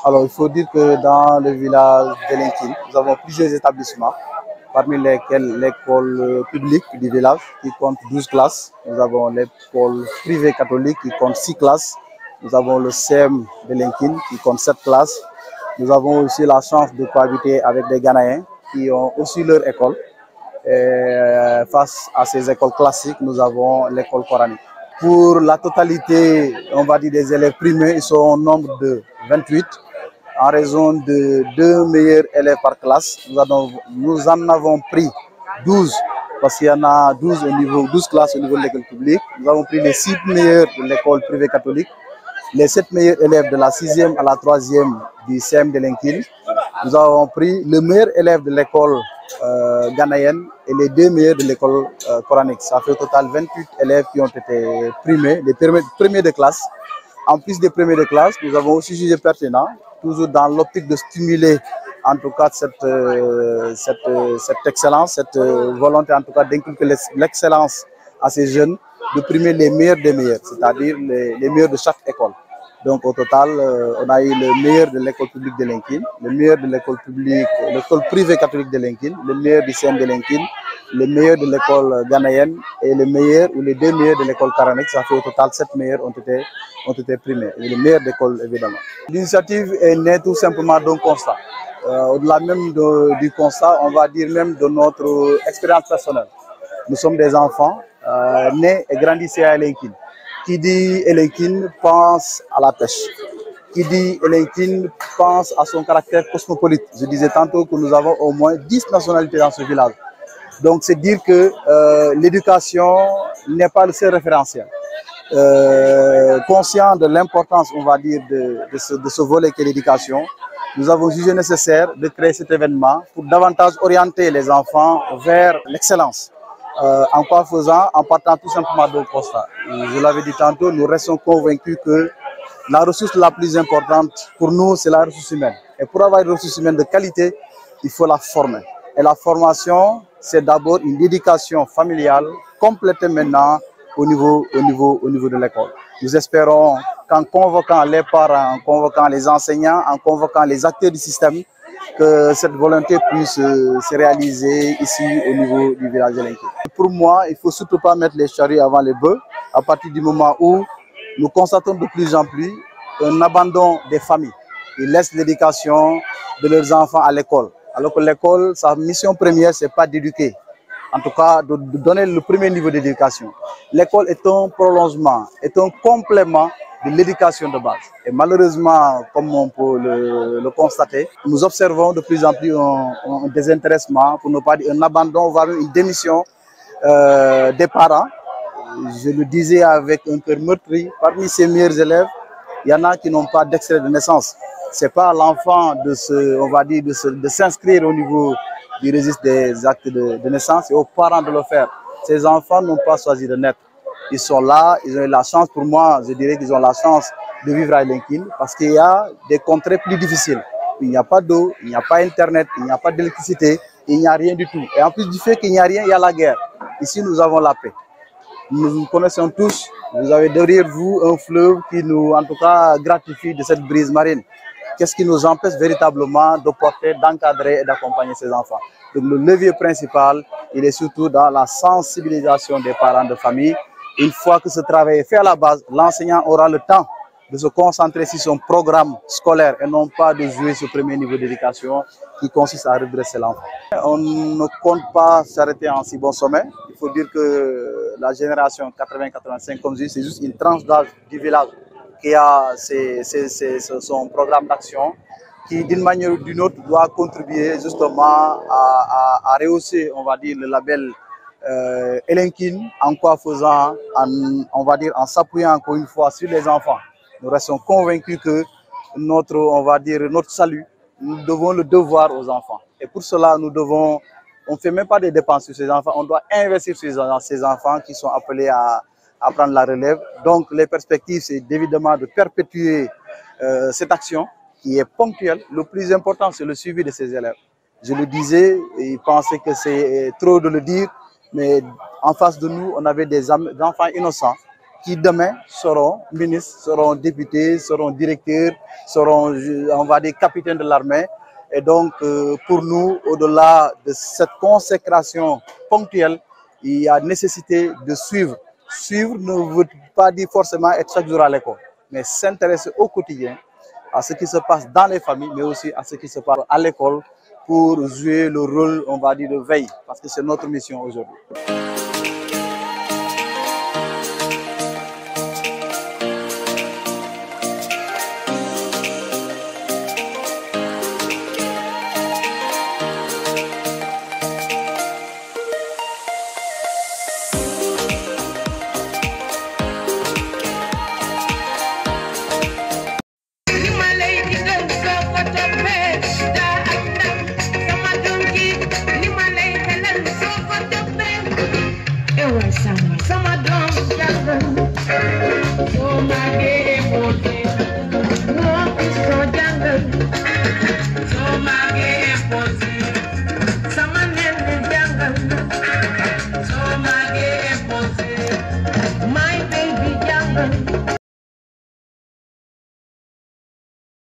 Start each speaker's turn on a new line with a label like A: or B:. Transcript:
A: Alors, il faut dire que dans le village d'Elenkin, nous avons plusieurs établissements, parmi lesquels l'école publique du village qui compte 12 classes. Nous avons l'école privée catholique qui compte 6 classes. Nous avons le CEM d'Elenkin qui compte 7 classes. Nous avons aussi la chance de cohabiter avec des Ghanéens qui ont aussi leur école. Et face à ces écoles classiques, nous avons l'école coranique. Pour la totalité, on va dire des élèves primés, ils sont au nombre de 28. En raison de 2 meilleurs élèves par classe, nous en avons pris 12 parce qu'il y en a 12 classes au niveau de l'école publique. Nous avons pris les 6 meilleurs de l'école privée catholique, les 7 meilleurs élèves de la 6e à la 3e du CEM d'Elenkin. Nous avons pris le meilleur élève de l'école ghanéenne et les 2 meilleurs de l'école coranique. Ça fait au total 28 élèves qui ont été primés, les premiers de classe. En plus des premiers de classe, nous avons aussi jugé pertinent, toujours dans l'optique de stimuler en tout cas cette excellence, cette volonté en tout cas d'inculquer l'excellence à ces jeunes, de primer les meilleurs des meilleurs, c'est-à-dire les meilleurs de chaque école. Donc au total, on a eu le meilleur de l'école publique d'Elenkin, le meilleur de l'école privée catholique d'Elenkin, le meilleur du CEM d'Elenkin, le meilleur de l'école ghanéenne et le meilleur ou les 2 meilleurs de l'école coranique. Ça fait au total 7 meilleurs ont été primés, et les meilleurs d'école évidemment. L'initiative est née tout simplement d'un constat. Au-delà même du constat, on va dire même de notre expérience personnelle. Nous sommes des enfants nés et grandissés à Elenkin. Qui dit Elenkin pense à la pêche. Qui dit Elenkin pense à son caractère cosmopolite. Je disais tantôt que nous avons au moins 10 nationalités dans ce village. Donc c'est dire que l'éducation n'est pas le seul référentiel. Conscient de l'importance, on va dire, de ce volet qu'est l'éducation, nous avons jugé nécessaire de créer cet événement pour davantage orienter les enfants vers l'excellence. En quoi faisant? En partant tout simplement d'un constat. Je l'avais dit tantôt, nous restons convaincus que la ressource la plus importante pour nous, c'est la ressource humaine. Et pour avoir une ressource humaine de qualité, il faut la former. Et la formation, c'est d'abord une éducation familiale complétée maintenant au niveau de l'école. Nous espérons qu'en convoquant les parents, en convoquant les enseignants, en convoquant les acteurs du système, que cette volonté puisse se réaliser ici au niveau du village d'Elenkin. Pour moi, il ne faut surtout pas mettre les charrues avant les bœufs, à partir du moment où nous constatons de plus en plus un abandon des familles. Ils laissent l'éducation de leurs enfants à l'école. Alors que l'école, sa mission première, ce n'est pas d'éduquer. En tout cas, de donner le premier niveau d'éducation. L'école est un prolongement, est un complément de l'éducation de base. Et malheureusement, comme on peut le constater, nous observons de plus en plus un désintéressement, pour ne pas dire un abandon, voire une démission des parents. Je le disais avec un cœur meurtri, parmi ces meilleurs élèves, il y en a qui n'ont pas d'extrait de naissance. Ce n'est pas à l'enfant de s'inscrire au niveau du registre des actes de naissance et aux parents de le faire. Ces enfants n'ont pas choisi de naître. Ils sont là, ils ont eu la chance, pour moi, je dirais qu'ils ont la chance de vivre à Elenkin parce qu'il y a des contrées plus difficiles. Il n'y a pas d'eau, il n'y a pas Internet, il n'y a pas d'électricité, il n'y a rien du tout. Et en plus du fait qu'il n'y a rien, il y a la guerre. Ici, nous avons la paix. Nous connaissons tous, vous avez derrière vous un fleuve qui nous, en tout cas, gratifie de cette brise marine. Qu'est-ce qui nous empêche véritablement de porter, d'encadrer et d'accompagner ces enfants? Donc le levier principal, il est surtout dans la sensibilisation des parents de famille. Une fois que ce travail est fait à la base, l'enseignant aura le temps de se concentrer sur son programme scolaire et non pas de jouer ce premier niveau d'éducation qui consiste à redresser l'enfant. On ne compte pas s'arrêter en si bon sommet. Il faut dire que la génération 80-85, comme je dis, c'est juste une tranche d'âge du village qui a son programme d'action qui, d'une manière ou d'une autre, doit contribuer justement à rehausser, on va dire, le label Elenkin, en quoi faisant, on va dire, en s'appuyant encore une fois sur les enfants. Nous restons convaincus que notre salut, nous devons le devoir aux enfants. Et pour cela, on ne fait même pas des dépenses sur ces enfants, on doit investir sur ces enfants qui sont appelés à prendre la relève. Donc les perspectives, c'est évidemment de perpétuer cette action qui est ponctuelle. Le plus important, c'est le suivi de ces élèves. Je le disais, ils pensaient que c'est trop de le dire, mais en face de nous, on avait des enfants innocents qui demain seront ministres, seront députés, seront directeurs, seront, on va dire, capitaines de l'armée. Et donc, pour nous, au-delà de cette consécration ponctuelle, il y a nécessité de suivre. Suivre ne veut pas dire forcément être chaque jour à l'école, mais s'intéresser au quotidien à ce qui se passe dans les familles, mais aussi à ce qui se passe à l'école pour jouer le rôle, on va dire, de veille, parce que c'est notre mission aujourd'hui.